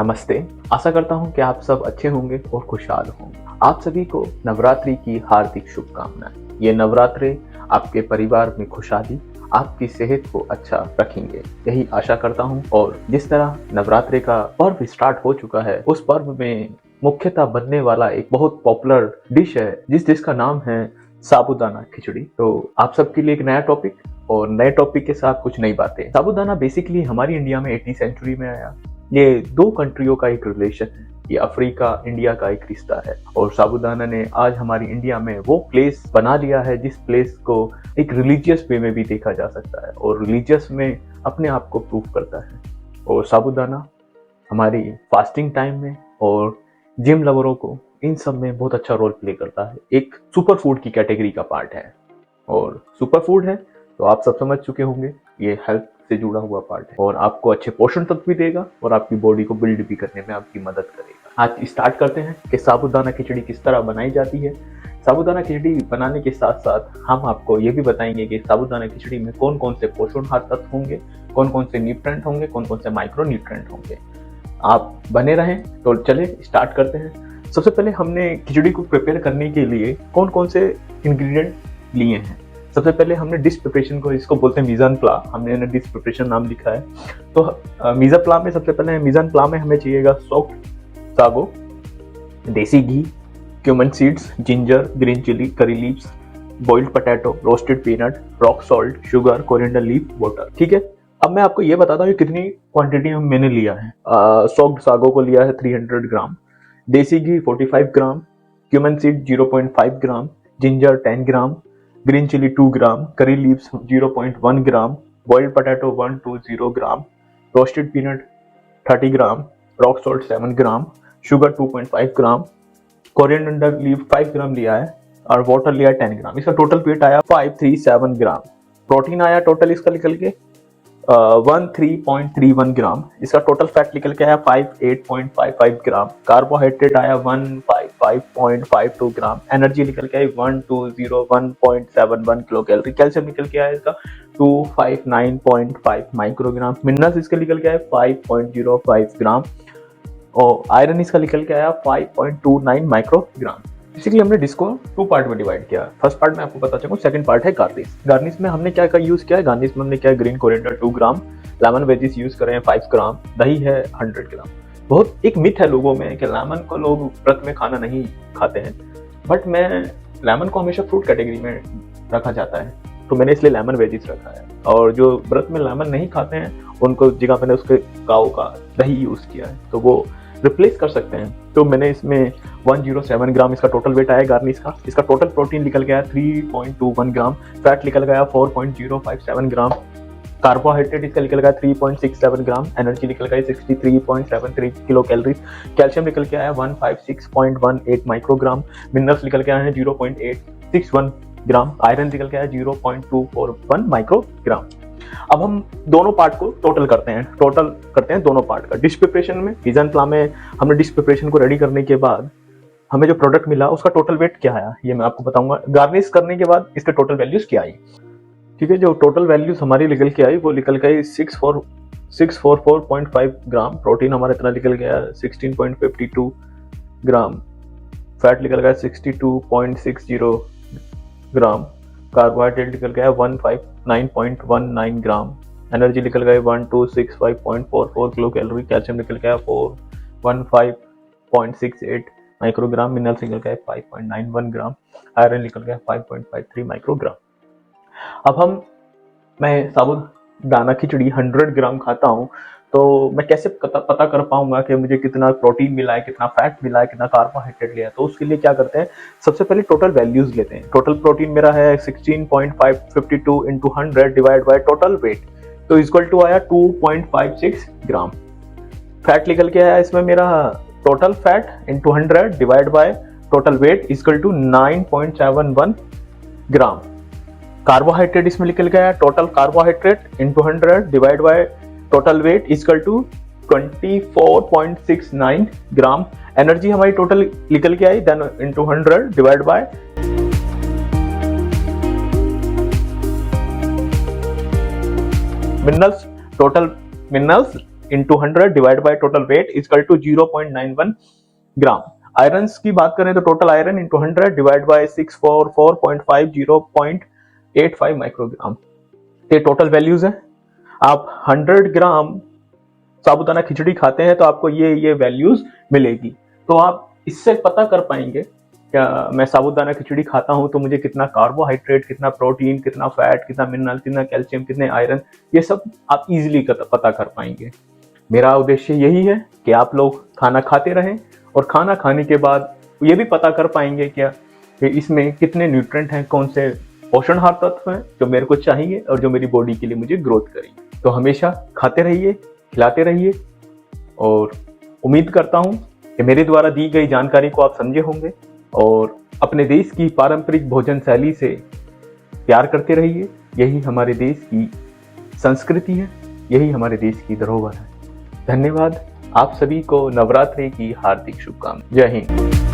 नमस्ते। आशा करता हूँ कि आप सब अच्छे होंगे और खुशहाल होंगे। आप सभी को नवरात्रि की हार्दिक शुभकामनाएं। ये नवरात्रे आपके परिवार में खुशहाली, आपकी सेहत को अच्छा रखेंगे, यही आशा करता हूँ। और जिस तरह नवरात्रे का पर्व स्टार्ट हो चुका है, उस पर्व में मुख्यतः बनने वाला एक बहुत पॉपुलर डिश है, जिस डिश का नाम है साबूदाना खिचड़ी। तो आप सबके लिए एक नया टॉपिक और नए टॉपिक के साथ कुछ नई बातें। साबूदाना बेसिकली हमारी इंडिया में 18वीं सेंचुरी में आया। ये दो कंट्रियों का एक रिलेशन है, ये अफ्रीका इंडिया का एक रिश्ता है। और साबूदाना ने आज हमारी इंडिया में वो प्लेस बना लिया है जिस प्लेस को एक रिलीजियस वे में भी देखा जा सकता है और रिलीजियस में अपने आप को प्रूव करता है। और साबूदाना हमारी फास्टिंग टाइम में और जिम लवरों को इन सब में बहुत अच्छा रोल प्ले करता है। एक सुपर फूड की कैटेगरी का पार्ट है और सुपर फूड है तो आप सब समझ चुके होंगे ये हेल्थ से जुड़ा हुआ पार्ट है और आपको अच्छे पोषण तत्व भी देगा और आपकी बॉडी को बिल्ड भी करने में आपकी मदद करेगा। आज स्टार्ट करते हैं कि साबूदाना खिचड़ी किस तरह बनाई जाती है। साबूदाना खिचड़ी बनाने के साथ साथ हम आपको ये भी बताएंगे कि साबूदाना खिचड़ी में कौन कौन से पोषण तत्व होंगे, कौन कौन से न्यूट्रेंट होंगे, कौन कौन से माइक्रो न्यूट्रेंट होंगे। आप बने रहें। तो चले स्टार्ट करते हैं। सबसे पहले हमने खिचड़ी को प्रिपेयर करने के लिए कौन कौन से इंग्रेडिएंट लिए हैं। सबसे पहले हमने डिश प्रिपरेशन को, इसको बोलते हैं मीज़ान प्ला, हमने डिश प्रिपरेशन नाम लिखा है। तो मीज़ान प्ला में सबसे पहले मीज़ान प्ला में हमें चाहिएगा soft sago, desi ghee, cumin seeds, ginger, green chilli, curry leaves, boiled potato, roasted peanut, rock salt, sugar, coriander leaf, water. ठीक है, अब मैं आपको ये बताता हूँ कितनी क्वांटिटी में मैंने लिया है। सॉफ्ट सागो को लिया है 300 ग्राम, देसी घी 45 ग्राम, क्यूमन सीड 0.5 ग्राम, जिंजर 10 ग्राम, ग्रीन चिली 2 ग्राम, करी लीव्स 0.1 ग्राम, बॉइल्ड पोटैटो 120 ग्राम, रोस्टेड पीनट 30 ग्राम, रॉक सॉल्ट 7 ग्राम, शुगर 2.5 ग्राम, कोरिएंडर लीफ 5 ग्राम लिया है और वाटर लिया है 10 ग्राम। इसका टोटल वेट आया 537 ग्राम। प्रोटीन आया टोटल इसका निकल के 13.31 ग्राम। इसका टोटल फैट निकल के आया 58.55 ग्राम। कार्बोहाइड्रेट आया 155.52 ग्राम। एनर्जी निकल के आई 1201.71 किलो कैलोरी। कैल्शियम निकल के आया इसका 259.5 माइक्रोग्राम। मिनरल्स इसके निकल के आए 5.05 ग्राम और आयरन इसका निकल के आया 5.29 माइक्रोग्राम। बेसिकली हमने डिश को 2 पार्ट में डिवाइड किया। फर्स्ट पार्ट में आपको बता चुका हूँ, सेकंड पार्ट है गार्निश। गार्निश में हमने क्या यूज किया है, गार्निश में हमने क्या ग्रीन कोरिएंडर 2 ग्राम, लेमन वेजिस यूज कर रहे हैं 5 ग्राम, दही है 100 ग्राम। बहुत एक मिथ है लोगों में कि लेमन को लोग व्रत में खाना नहीं खाते हैं, बट मैं लेमन को हमेशा फ्रूट कैटेगरी में रखा जाता है तो मैंने इसलिए लेमन वेजिस रखा है। और जो व्रत में लेमन नहीं खाते हैं उनको जगह मैंने उसके काऊ का दही यूज किया है तो वो रिप्लेस कर सकते हैं। तो मैंने इसमें 107 ग्राम इसका टोटल वेट आया गार्निश का। इसका टोटल प्रोटीन निकल गया 3.21 ग्राम, फैट निकल गया 4.057 ग्राम, कार्बोहाइड्रेट इसका निकल गया 3.67 ग्राम, एनर्जी निकल गई 63.73 किलो कैलोरी, कैल्शियम निकल के आया 156.18 माइक्रोग्राम, मिनरल्स निकल के आए हैं 0.861 ग्राम, आयरन निकल के आया 0.241 माइक्रोग्राम। अब हम दोनों पार्ट को टोटल करते हैं दोनों पार्ट का। डिश प्रिपरेशन में मीज़ान प्ला में हमने डिश प्रिपरेशन को रेडी करने के बाद हमें जो प्रोडक्ट मिला उसका टोटल वेट क्या आया ये मैं आपको बताऊंगा। गार्निश करने के बाद इसके टोटल वैल्यूज क्या आई। ठीक है, जो टोटल वैल्यूज हमारी निकल के आई वो निकल गई 644.5 ग्राम। प्रोटीन हमारा इतना निकल गया 16.52 ग्राम, फैट निकल गया 62.60 ग्राम, कार्बोहाइड्रेट निकल गया 159.19 ग्राम, एनर्जी निकल गई 1265.44 किलो कैलोरी, कैल्शियम निकल गया 415.68 माइक्रोग्राम, मिनरल्स निकल गया 5.91 ग्राम, आयरन निकल गया 5.53 माइक्रोग्राम। अब मैं साबूदाना खिचड़ी 100 ग्राम खाता हूँ तो मैं कैसे पता कर पाऊंगा कि मुझे कितना प्रोटीन मिला है, कितना फैट मिला है, कितना कार्बोहाइड्रेट लिया है। तो उसके लिए क्या करते हैं, सबसे पहले टोटल वैल्यूज लेते हैं। टोटल प्रोटीन मेरा है 16.552 into 100 divide by total weight, तो इक्वल टू आया 2.56 ग्राम। फैट निकल के आया इसमें मेरा total fat into 100 divide by total weight equal to 9.71 gram. Carbohydrate इसमें निकल गया total carbohydrate into 100 divide by total weight equal to 24.69 gram. Energy हमारी टोटल निकल के आई then into 100 divide by minerals. Total minerals into 100 divide by total wait is equal to 0.91 gram. Iron की बात करें तो total iron into 100 divide by 644.5 0.85 microgram. ये total values है। आप 100 ग्राम साबूदाना खिचड़ी खाते हैं तो आपको ये वैल्यूज मिलेगी। तो आप इससे पता कर पाएंगे क्या मैं साबूदाना खिचड़ी खाता हूं तो मुझे कितना कार्बोहाइड्रेट, कितना प्रोटीन, कितना फैट, कितना मिनरल, कितना कैल्शियम, कितने आयरन, ये सब आप इजीली पता कर पाएंगे। मेरा उद्देश्य यही है कि आप लोग खाना खाते रहें और खाना खाने के बाद ये भी पता कर पाएंगे क्या कि इसमें कितने न्यूट्रिएंट हैं, कौन से पोषणहार तत्व हैं जो मेरे को चाहिए और जो मेरी बॉडी के लिए मुझे ग्रोथ करेंगे। तो हमेशा खाते रहिए, खिलाते रहिए और उम्मीद करता हूं कि मेरे द्वारा दी गई जानकारी को आप समझे होंगे और अपने देश की पारंपरिक भोजन शैली से प्यार करते रहिए। यही हमारे देश की संस्कृति है, यही हमारे देश की धरोहर है। धन्यवाद। आप सभी को नवरात्रि की हार्दिक शुभकामनाएं। जय हिंद।